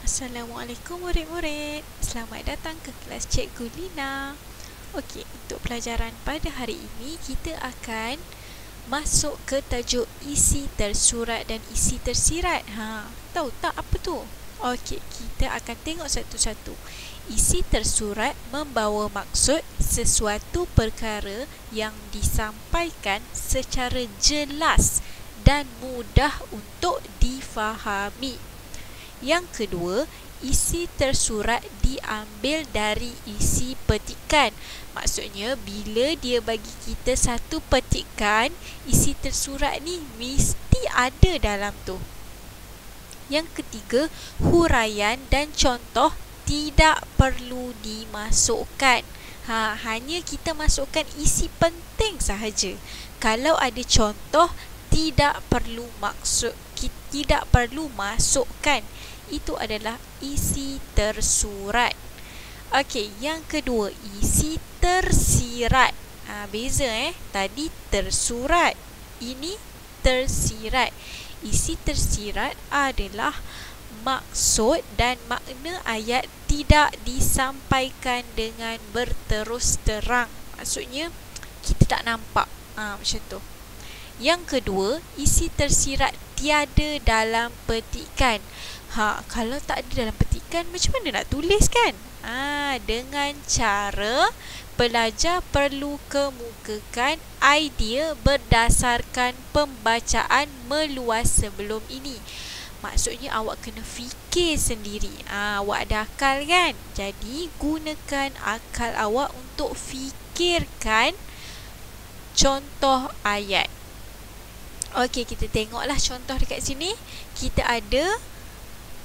Assalamualaikum murid-murid. Selamat datang ke kelas Cikgu Lina. Okey, untuk pelajaran pada hari ini kita akan masuk ke tajuk isi tersurat dan isi tersirat. Tahu tak apa tu? Okey, kita akan tengok satu-satu. Isi tersurat membawa maksud sesuatu perkara yang disampaikan secara jelas dan mudah untuk difahami. Yang kedua, isi tersurat diambil dari isi petikan. Maksudnya, bila dia bagi kita satu petikan, isi tersurat ni mesti ada dalam tu. Yang ketiga, huraian dan contoh tidak perlu dimasukkan. Hanya kita masukkan isi penting sahaja. Kalau ada contoh, tidak perlu masukkan. Itu adalah isi tersurat. Okey, yang kedua, isi tersirat. Beza tadi tersurat, ini tersirat. Isi tersirat adalah maksud dan makna ayat tidak disampaikan dengan berterus terang. Maksudnya kita tak nampak. Macam tu. Yang kedua, isi tersirat tiada dalam petikan. Kalau tak ada dalam petikan, macam mana nak tulis kan? Dengan cara pelajar perlu kemukakan idea berdasarkan pembacaan meluas sebelum ini. Maksudnya awak kena fikir sendiri. Awak ada akal kan? Jadi gunakan akal awak untuk fikirkan contoh ayat. Okey, kita tengoklah contoh dekat sini. Kita ada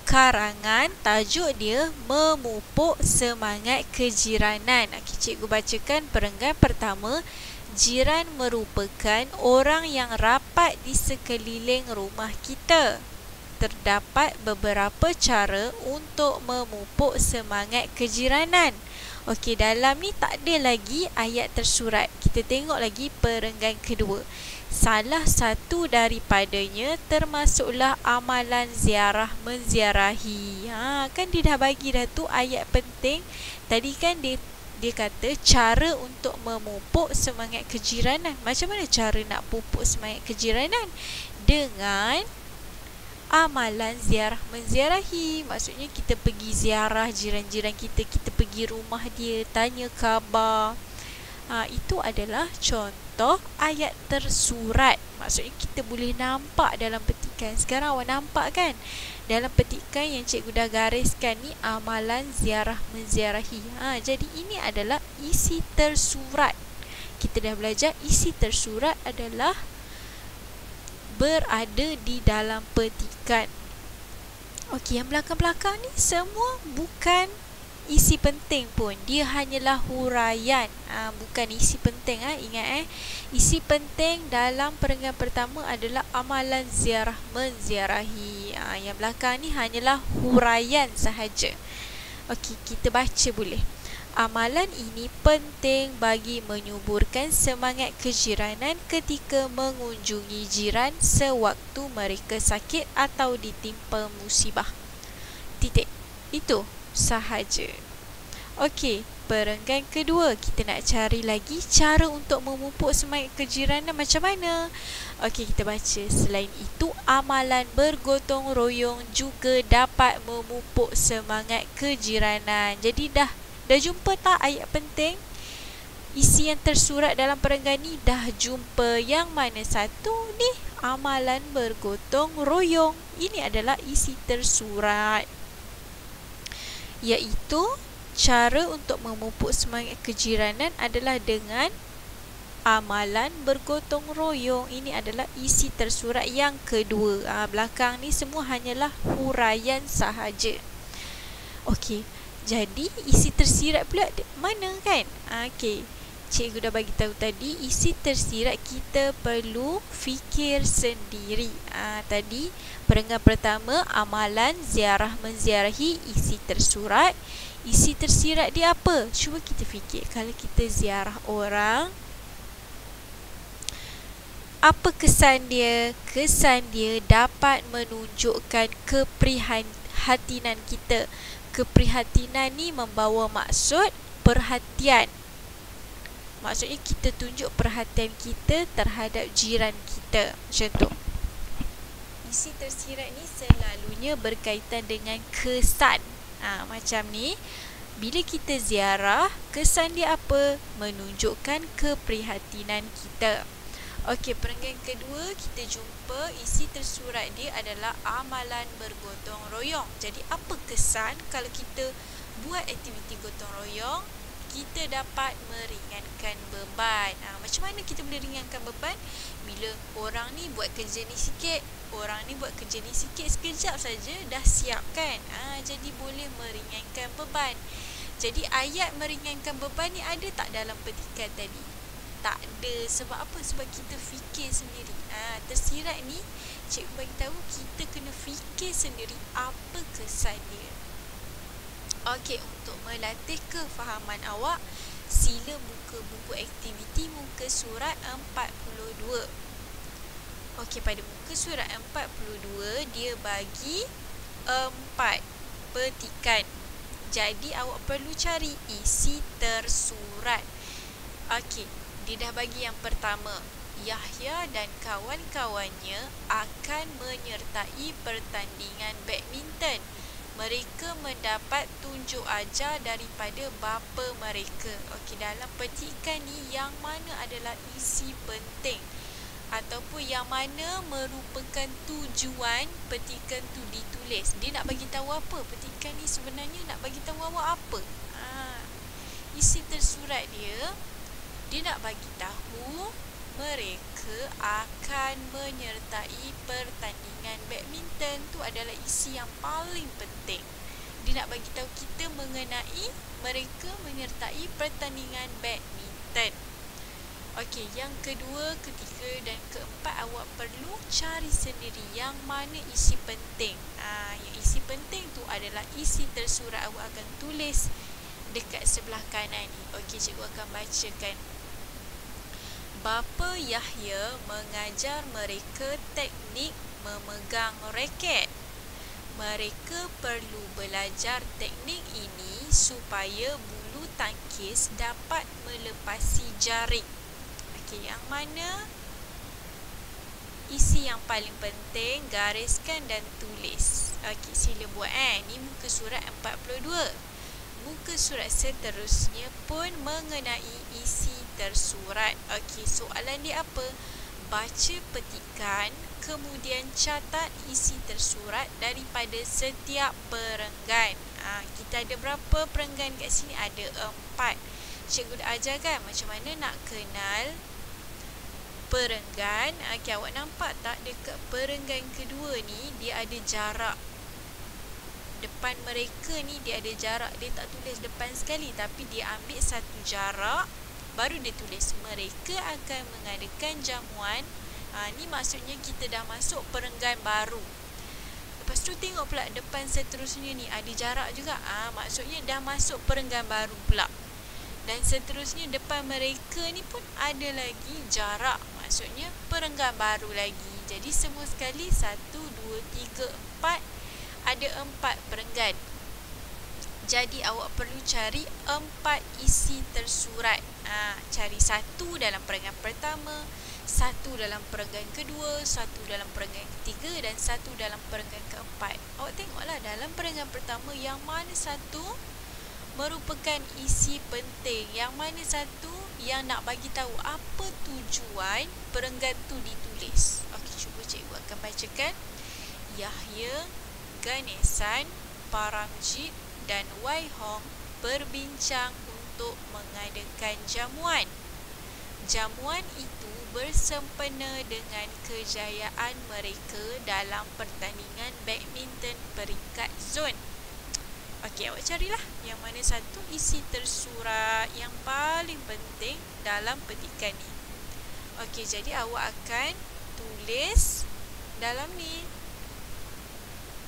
karangan, tajuk dia Memupuk Semangat Kejiranan. Cikgu bacakan perenggan pertama. Jiran merupakan orang yang rapat di sekeliling rumah kita. Terdapat beberapa cara untuk memupuk semangat kejiranan. Okey, dalam ni tak ada lagi ayat tersurat. Kita tengok lagi perenggan kedua. Salah satu daripadanya termasuklah amalan ziarah menziarahi. Kan dia dah bagi dah tu ayat penting. Tadi kan dia kata cara untuk memupuk semangat kejiranan. Macam mana cara nak pupuk semangat kejiranan? Dengan amalan ziarah menziarahi. Maksudnya kita pergi ziarah jiran-jiran kita, kita pergi rumah dia, tanya khabar. Itu adalah contoh ayat tersurat. Maksudnya kita boleh nampak dalam petikan. Sekarang awak nampak kan? Dalam petikan yang cikgu dah gariskan ni, amalan ziarah menziarahi. Jadi ini adalah isi tersurat. Kita dah belajar isi tersurat adalah berada di dalam petikan. Okey, yang belakang-belakang ni semua bukan isi penting pun. Dia hanyalah huraian, bukan isi penting. Ingat isi penting dalam perenggan pertama adalah amalan ziarah menziarahi. Yang belakang ni hanyalah huraian sahaja. Okey, kita baca boleh. Amalan ini penting bagi menyuburkan semangat kejiranan ketika mengunjungi jiran sewaktu mereka sakit atau ditimpa musibah. Titik. Itu sahaja. Okey, perenggan kedua, kita nak cari lagi cara untuk memupuk semangat kejiranan macam mana. Okey, kita baca. Selain itu, amalan bergotong royong juga dapat memupuk semangat kejiranan. Jadi dah jumpa tak ayat penting? Isi yang tersurat dalam perenggan ni dah jumpa. Yang mana satu ni? Amalan bergotong royong. Ini adalah isi tersurat, iaitu cara untuk memupuk semangat kejiranan adalah dengan amalan bergotong royong. Ini adalah isi tersurat yang kedua. Belakang ni semua hanyalah huraian sahaja. Okey, jadi isi tersirat pula mana kan? Okey, cikgu dah bagi tahu tadi, isi tersirat kita perlu fikir sendiri. Tadi perenggan pertama, amalan ziarah menziarahi, isi tersurat. Isi tersirat dia apa? Cuba kita fikir. Kalau kita ziarah orang, apa kesan dia? Kesan dia dapat menunjukkan keprihatinan kita. Keprihatinan ni membawa maksud perhatian. Maksudnya kita tunjuk perhatian kita terhadap jiran kita. Macam tu. Isi tersirat ni selalunya berkaitan dengan kesan. Macam ni. Bila kita ziarah, kesan dia apa? Menunjukkan keprihatinan kita. Okey, perenggan kedua kita jumpa isi tersurat dia adalah amalan bergotong royong. Jadi apa kesan kalau kita buat aktiviti gotong royong? Kita dapat meringankan beban. Macam mana kita boleh ringankan beban? Bila orang ni buat kerja ni sikit, orang ni buat kerja ni sikit, sekejap saja dah siap kan? Jadi boleh meringankan beban. Jadi ayat meringankan beban ni ada tak dalam petikan tadi? Tak ada. Sebab apa? Sebab kita fikir sendiri. Tersirat ni cikgu bagi tahu kita kena fikir sendiri apa kesan dia. Okey, untuk melatih kefahaman awak, sila buka buku aktiviti muka surat 42. Okey, pada muka surat 42 dia bagi 4 petikan. Jadi awak perlu cari isi tersurat. Okey, dia dah bagi yang pertama. Yahya dan kawan-kawannya akan menyertai pertandingan badminton. Mereka mendapat tunjuk ajar daripada bapa mereka. Okey, dalam petikan ni yang mana adalah isi penting ataupun yang mana merupakan tujuan petikan tu ditulis? Dia nak bagi tahu apa? Petikan ni sebenarnya nak bagi tahu awak apa? Isi tersurat dia nak bagi tahu mereka akan menyertai pertandingan badminton. Tu adalah isi yang paling penting. Dia nak bagi tahu kita mengenai mereka menyertai pertandingan badminton. Okey, yang kedua, ketiga dan keempat awak perlu cari sendiri yang mana isi penting. Yang isi penting tu adalah isi tersurat awak akan tulis dekat sebelah kanan ni. Okey, cikgu akan bacakan. Bapa Yahya mengajar mereka teknik memegang raket. Mereka perlu belajar teknik ini supaya bulu tangkis dapat melepasi jaring. Okey, yang mana isi yang paling penting, gariskan dan tulis. Okey, sila buat Ni muka surat 42. Muka surat seterusnya pun mengenai isi tersurat. Okey, soalan dia apa? Baca petikan, kemudian catat isi tersurat daripada setiap perenggan. Kita ada berapa perenggan kat sini? Ada 4. Cikgu dah ajarkan macam mana nak kenal perenggan. Okey, awak nampak tak dekat perenggan kedua ni dia ada jarak. Depan mereka ni dia ada jarak. Dia tak tulis depan sekali, tapi dia ambil satu jarak, baru dia tulis mereka akan mengadakan jamuan. Ni maksudnya kita dah masuk perenggan baru. Lepas tu tengok pula depan seterusnya ni ada jarak juga. Maksudnya dah masuk perenggan baru pula. Dan seterusnya depan mereka ni pun ada lagi jarak. Maksudnya perenggan baru lagi. Jadi semua sekali 1, 2, 3, 4. Ada 4 perenggan. Jadi awak perlu cari 4 isi tersurat. Cari 1 dalam perenggan pertama, 1 dalam perenggan kedua, 1 dalam perenggan ketiga dan 1 dalam perenggan keempat. Awak tengoklah dalam perenggan pertama yang mana satu merupakan isi penting, yang mana satu yang nak bagi tahu apa tujuan perenggan tu ditulis. Okey, cuba cikgu akan bacakan. Yahya, Ganesan, Paramjit dan Wai Hong berbincang untuk mengadakan jamuan. Jamuan itu bersempena dengan kejayaan mereka dalam pertandingan badminton peringkat zon. Okey, awak carilah yang mana satu isi tersurat yang paling penting dalam petikan ni. Okey, jadi awak akan tulis dalam ni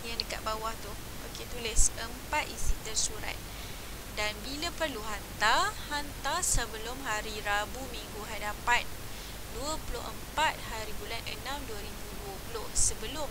yang dekat bawah tu. Okey, tulis 4 isi tersurat. Dan bila perlu hantar sebelum hari Rabu minggu hadapan 24 hari bulan 6 2020. Sebelum